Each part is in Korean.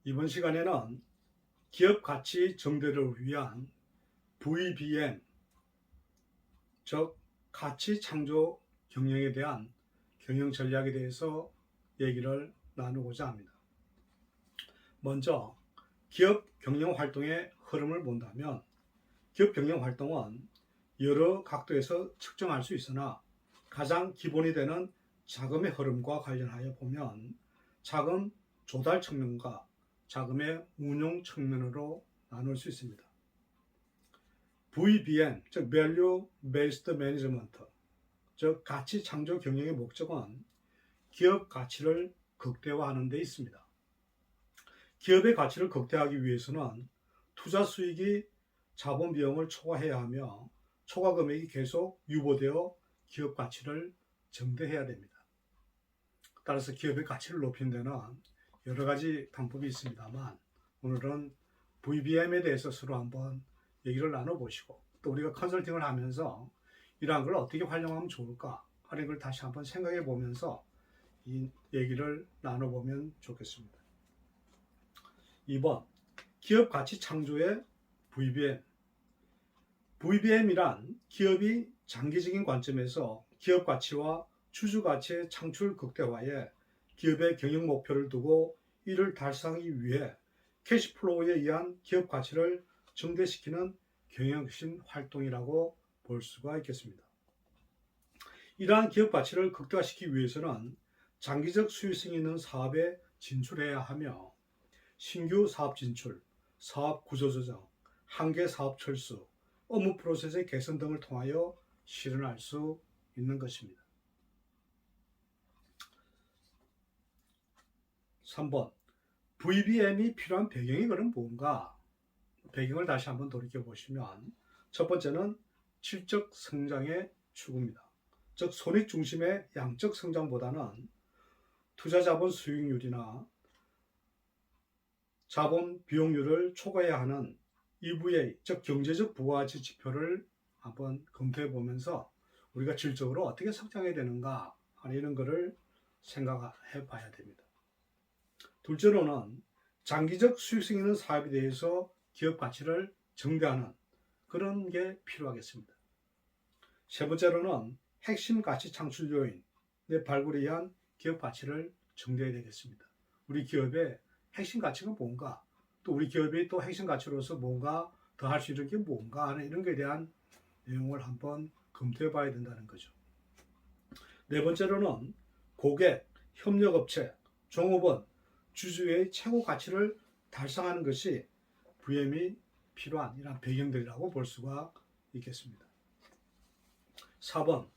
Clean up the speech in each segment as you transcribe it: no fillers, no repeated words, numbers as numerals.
이번 시간에는 기업 가치 정대를 위한 VBM, 즉 가치 창조 경영에 대한 경영 전략에 대해서 얘기를 나누고자 합니다. 먼저 기업 경영 활동의 흐름을 본다면 기업 경영 활동은 여러 각도에서 측정할 수 있으나 가장 기본이 되는 자금의 흐름과 관련하여 보면 자금 조달 측면과 자금의 운용 측면으로 나눌 수 있습니다. VBM, 즉 Value Based Management, 즉 가치 창조 경영의 목적은 기업 가치를 극대화하는 데 있습니다. 기업의 가치를 극대화하기 위해서는 투자 수익이 자본 비용을 초과해야 하며 초과 금액이 계속 유보되어 기업 가치를 증대해야 됩니다. 따라서 기업의 가치를 높이는 데는 여러 가지 방법이 있습니다만 오늘은 VBM에 대해서 서로 한번 얘기를 나눠보시고 또 우리가 컨설팅을 하면서 이러한 걸 어떻게 활용하면 좋을까 하는 걸 다시 한번 생각해 보면서 이 얘기를 나눠보면 좋겠습니다. 2번, 기업 가치 창조의 VBM. VBM이란 기업이 장기적인 관점에서 기업 가치와 주주 가치의 창출 극대화에 기업의 경영 목표를 두고 이를 달성하기 위해 캐시플로우에 의한 기업 가치를 증대시키는 경영신 활동이라고 볼 수가 있겠습니다. 이러한 기업 가치를 극대화시키기 위해서는 장기적 수익성이 있는 사업에 진출해야 하며 신규 사업 진출, 사업 구조 조정, 한계 사업 철수, 업무 프로세스의 개선 등을 통하여 실현할 수 있는 것입니다. 3번, VBM이 필요한 배경이 그럼 뭔가? 배경을 다시 한번 돌이켜 보시면 첫 번째는 질적 성장의 추구입니다. 즉 손익 중심의 양적 성장보다는 투자 자본 수익률이나 자본 비용률을 초과해야 하는 EVA, 즉 경제적 부가가치 지표를 한번 검토해 보면서 우리가 질적으로 어떻게 성장해야 되는가 하는 이런 거를 생각해 봐야 됩니다. 둘째로는 장기적 수익성 있는 사업에 대해서 기업 가치를 증대하는 그런 게 필요하겠습니다. 세 번째로는 핵심 가치 창출 요인의 발굴에 의한 기업 가치를 증대해야 되겠습니다. 우리 기업의 핵심 가치가 뭔가, 또 우리 기업이 또 핵심 가치로서 뭔가 더 할 수 있는 게 뭔가 하는 이런 것에 대한 내용을 한번 검토해 봐야 된다는 거죠. 네 번째로는 고객, 협력업체, 종업원, 주주의 최고 가치를 달성하는 것이 VM이 필요한 이런 배경들이라고 볼 수가 있겠습니다. 4번,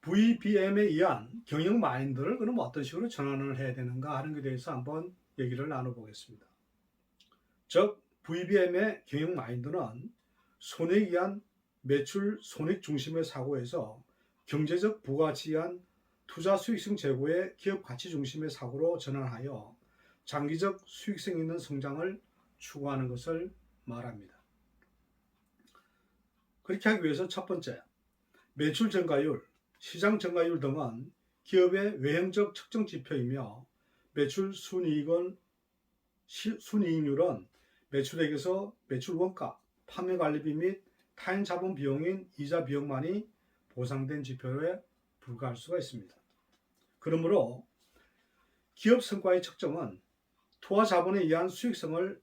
VBM에 의한 경영 마인드를 그럼 어떤 식으로 전환을 해야 되는가 하는 것에 대해서 한번 얘기를 나눠보겠습니다. 즉, VBM의 경영 마인드는 손해에 의한 매출 손익 중심의 사고에서 경제적 부가가치에 의한 투자 수익성 제고의 기업 가치 중심의 사고로 전환하여 장기적 수익성 있는 성장을 추구하는 것을 말합니다. 그렇게 하기 위해서 첫 번째, 매출 증가율, 시장 증가율 등은 기업의 외형적 측정 지표이며 매출 순이익률은 매출액에서 매출 원가, 판매 관리비 및 타인 자본 비용인 이자 비용만이 보상된 지표에 불과할 수가 있습니다. 그러므로 기업 성과의 측정은 투하 자본에 의한 수익성을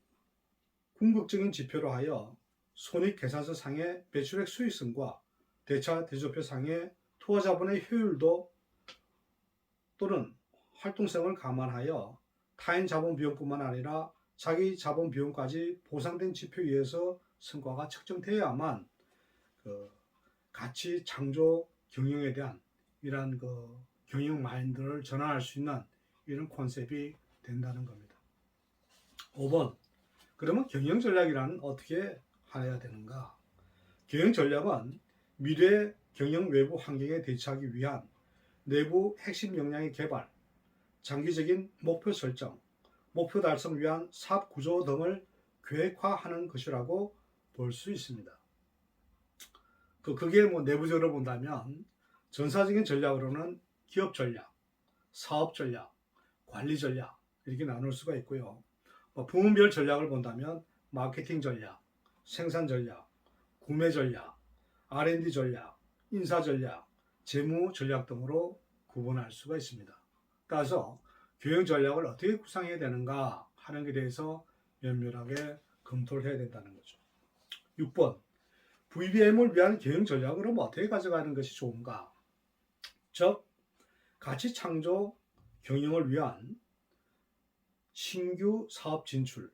궁극적인 지표로 하여 손익계산서 상의 매출액 수익성과 대차 대조표 상의 투하 자본의 효율도 또는 활동성을 감안하여 타인 자본 비용뿐만 아니라 자기 자본 비용까지 보상된 지표에 의해서 성과가 측정되어야만 가치 창조 경영에 대한 이러한 경영 마인드를 전환할 수 있는 이런 컨셉이 된다는 겁니다. 5번, 그러면 경영 전략이란 어떻게 해야 되는가? 경영 전략은 미래의 경영 외부 환경에 대처하기 위한 내부 핵심 역량의 개발, 장기적인 목표 설정, 목표 달성을 위한 사업 구조 등을 계획화하는 것이라고 볼 수 있습니다. 그게 내부적으로 본다면 전사적인 전략으로는 기업 전략, 사업 전략, 관리 전략 이렇게 나눌 수가 있고요. 부문별 전략을 본다면 마케팅 전략, 생산 전략, 구매 전략, R&D 전략, 인사 전략, 재무 전략 등으로 구분할 수가 있습니다. 따라서 경영 전략을 어떻게 구상해야 되는가 하는 것에 대해서 면밀하게 검토를 해야 된다는 거죠. 6번, VBM을 위한 경영 전략을 그럼 어떻게 가져가는 것이 좋은가? 즉, 가치 창조 경영을 위한 신규 사업 진출,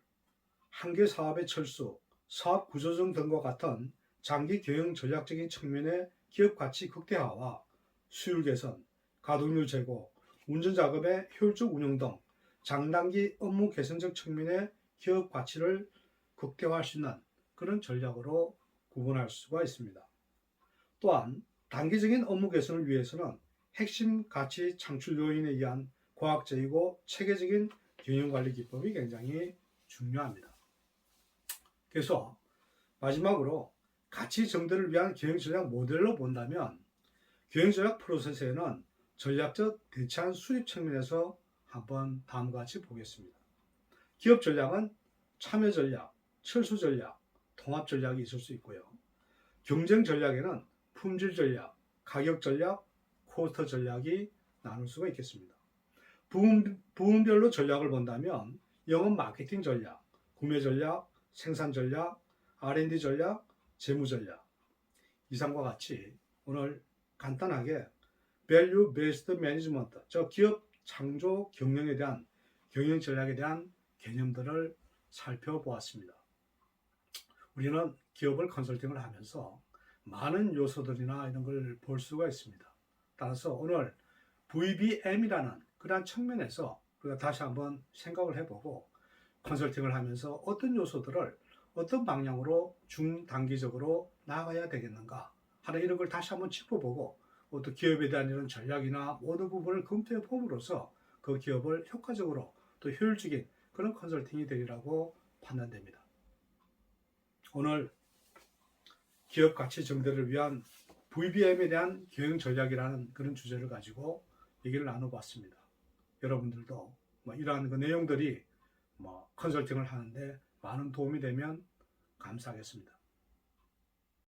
한계 사업의 철수, 사업 구조조정 등과 같은 장기 경영 전략적인 측면의 기업 가치 극대화와 수율 개선, 가동률 제고, 운전 작업의 효율적 운영 등 장단기 업무 개선적 측면의 기업 가치를 극대화할 수 있는 그런 전략으로 구분할 수가 있습니다. 또한 단기적인 업무 개선을 위해서는 핵심 가치 창출 요인에 의한 과학적이고 체계적인 경영관리 기법이 굉장히 중요합니다. 그래서 마지막으로 가치 정대를 위한 경영전략 모델로 본다면 경영전략 프로세스에는 전략적 대체한 수립 측면에서 한번 다음과 같이 보겠습니다. 기업 전략은 참여 전략, 철수 전략, 통합 전략이 있을 수 있고요. 경쟁 전략에는 품질 전략, 가격 전략, 코스트 전략이 나눌 수가 있겠습니다. 부문별로 전략을 본다면 영업 마케팅 전략, 구매 전략, 생산 전략, R&D 전략, 재무 전략 이상과 같이 오늘 간단하게 Value Based Management, 저 기업 창조 경영에 대한 경영 전략에 대한 개념들을 살펴보았습니다. 우리는 기업을 컨설팅을 하면서 많은 요소들이나 이런 걸 볼 수가 있습니다. 따라서 오늘 VBM이라는 그러한 측면에서 우리가 다시 한번 생각을 해보고 컨설팅을 하면서 어떤 요소들을 어떤 방향으로 중단기적으로 나아가야 되겠는가 하는 이런 걸 다시 한번 짚어보고 또 기업에 대한 이런 전략이나 모든 부분을 검토해 봄으로써 그 기업을 효과적으로 또 효율적인 그런 컨설팅이 되리라고 판단됩니다. 오늘 기업 가치 정대를 위한 VBM에 대한 경영 전략이라는 그런 주제를 가지고 얘기를 나눠봤습니다. 여러분들도 이러한 그 내용들이 컨설팅을 하는데 많은 도움이 되면 감사하겠습니다.